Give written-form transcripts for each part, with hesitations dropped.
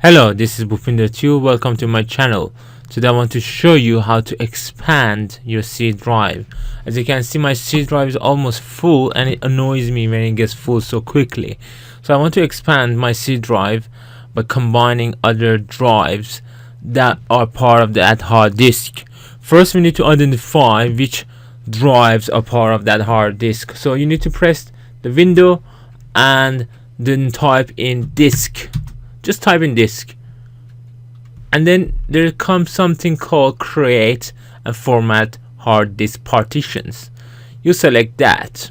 Hello, this is Bhupinder2. Welcome to my channel. Today I want to show you how to expand your C drive. As you can see, my C drive is almost full and it annoys me when it gets full so quickly. So I want to expand my C drive by combining other drives that are part of that hard disk. First, we need to identify which drives are part of that hard disk. So you need to press the window and then type in disk. Just type in disk, and then there comes something called create and format hard disk partitions. You select that.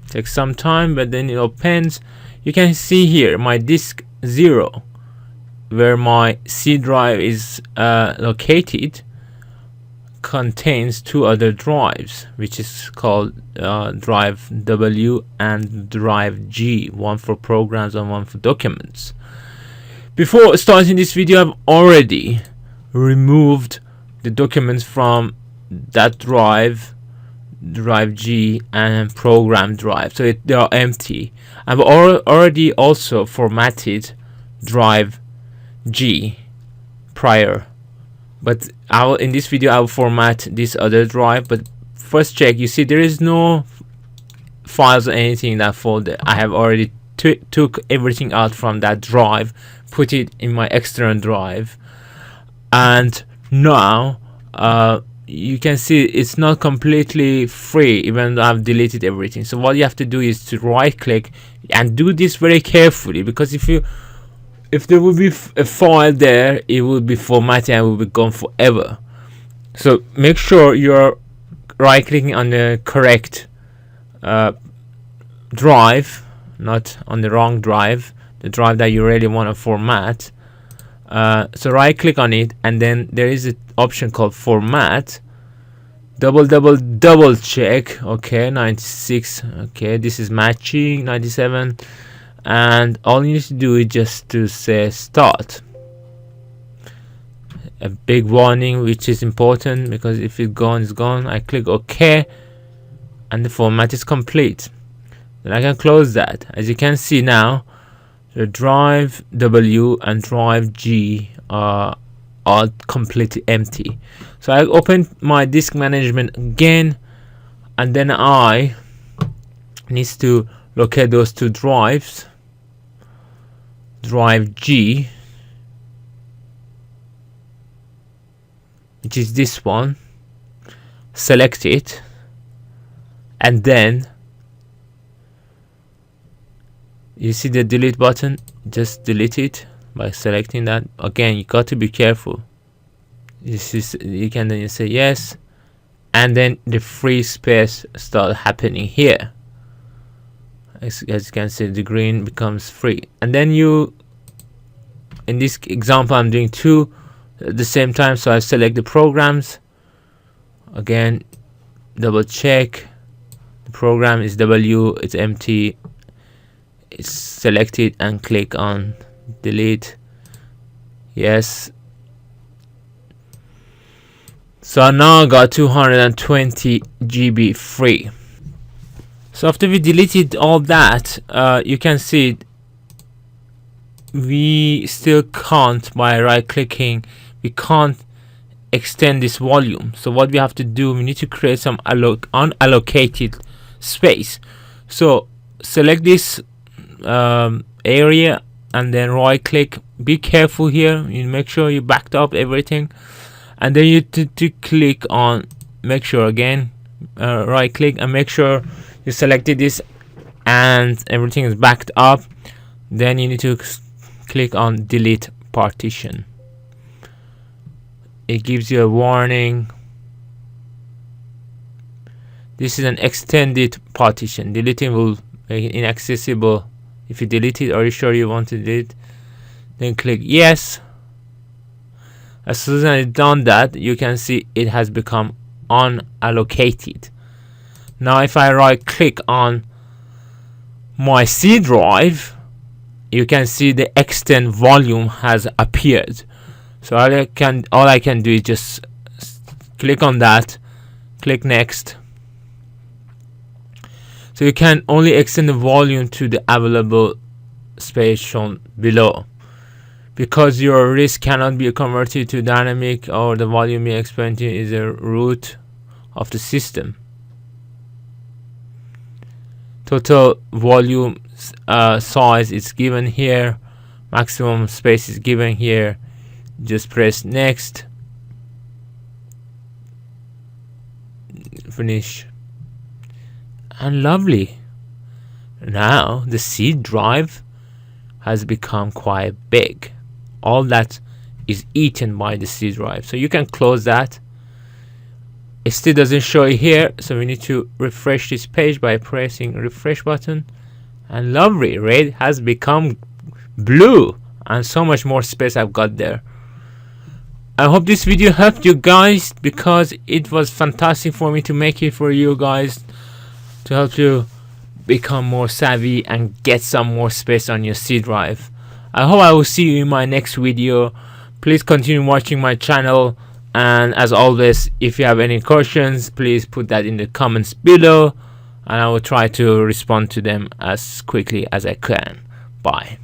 Takes some time, but then it opens. You can see here my disk 0, where my C drive is located, contains two other drives, which is called drive W and drive G, one for programs and one for documents. Before starting this video, I've already removed the documents from that drive G and program drive, so they are empty. I've already also formatted drive G prior, but in this video I will format this other drive. But first check, you see there is no files or anything in that folder. I have already took everything out from that drive, put it in my external drive, and now you can see it's not completely free even though I've deleted everything. So what you have to do is to right click and do this very carefully, because if there would be a file there, it will be formatted and will be gone forever. So make sure you're right clicking on the correct drive, not on the wrong drive, the drive that you really want to format. So right click on it, and then there is an option called format. Double check. Okay, 96. Okay, this is matching 97, and all you need to do is just to say start. A big warning, which is important, because if it's gone, it's gone. I click OK, and the format is complete. Then I can close that. As you can see now, the drive W and drive G are completely empty. So I open my disk management again, and then I need to locate those two drives. Drive G, which is this one, select it, and then you see the delete button. Just delete it by selecting that. Again, you got to be careful. You can then say yes, and then the free space start happening here. As you can see, the green becomes free, and then in this example I'm doing two at the same time. So I select the programs again, double check. The program is W, it's empty. It's selected and click on delete. Yes. So now I got 220 GB free. So after we deleted all that, you can see we still can't, by right clicking, we can't extend this volume. So what we have to do, we need to create some unallocated space. So select this area and then right click. Be careful here, you make sure you backed up everything, and then you to click on, make sure again, right click and make sure you selected this and everything is backed up. Then you need to click on delete partition. It gives you a warning. This is an extended partition. Deleting will make it inaccessible. If you delete it, are you sure you want to delete? Then click yes. As soon as I've done that, you can see it has become unallocated. Now if I right click on my C drive, you can see the extend volume has appeared. So all I can do is just click on that, click next. So you can only extend the volume to the available space shown below. because your disk cannot be converted to dynamic, or the volume being expanded is a root of the system. Total volume size is given here, maximum space is given here. Just press next, finish, and lovely. Now the C drive has become quite big. All that is eaten by the C drive, so you can close that. It still doesn't show it here, so we need to refresh this page by pressing refresh button, and lovely, red has become blue, and so much more space I've got there. I hope this video helped you guys, because it was fantastic for me to make it for you guys, to help you become more savvy and get some more space on your C drive. I hope I will see you in my next video. Please continue watching my channel, and as always, if you have any questions, please put that in the comments below, and I will try to respond to them as quickly as I can. Bye.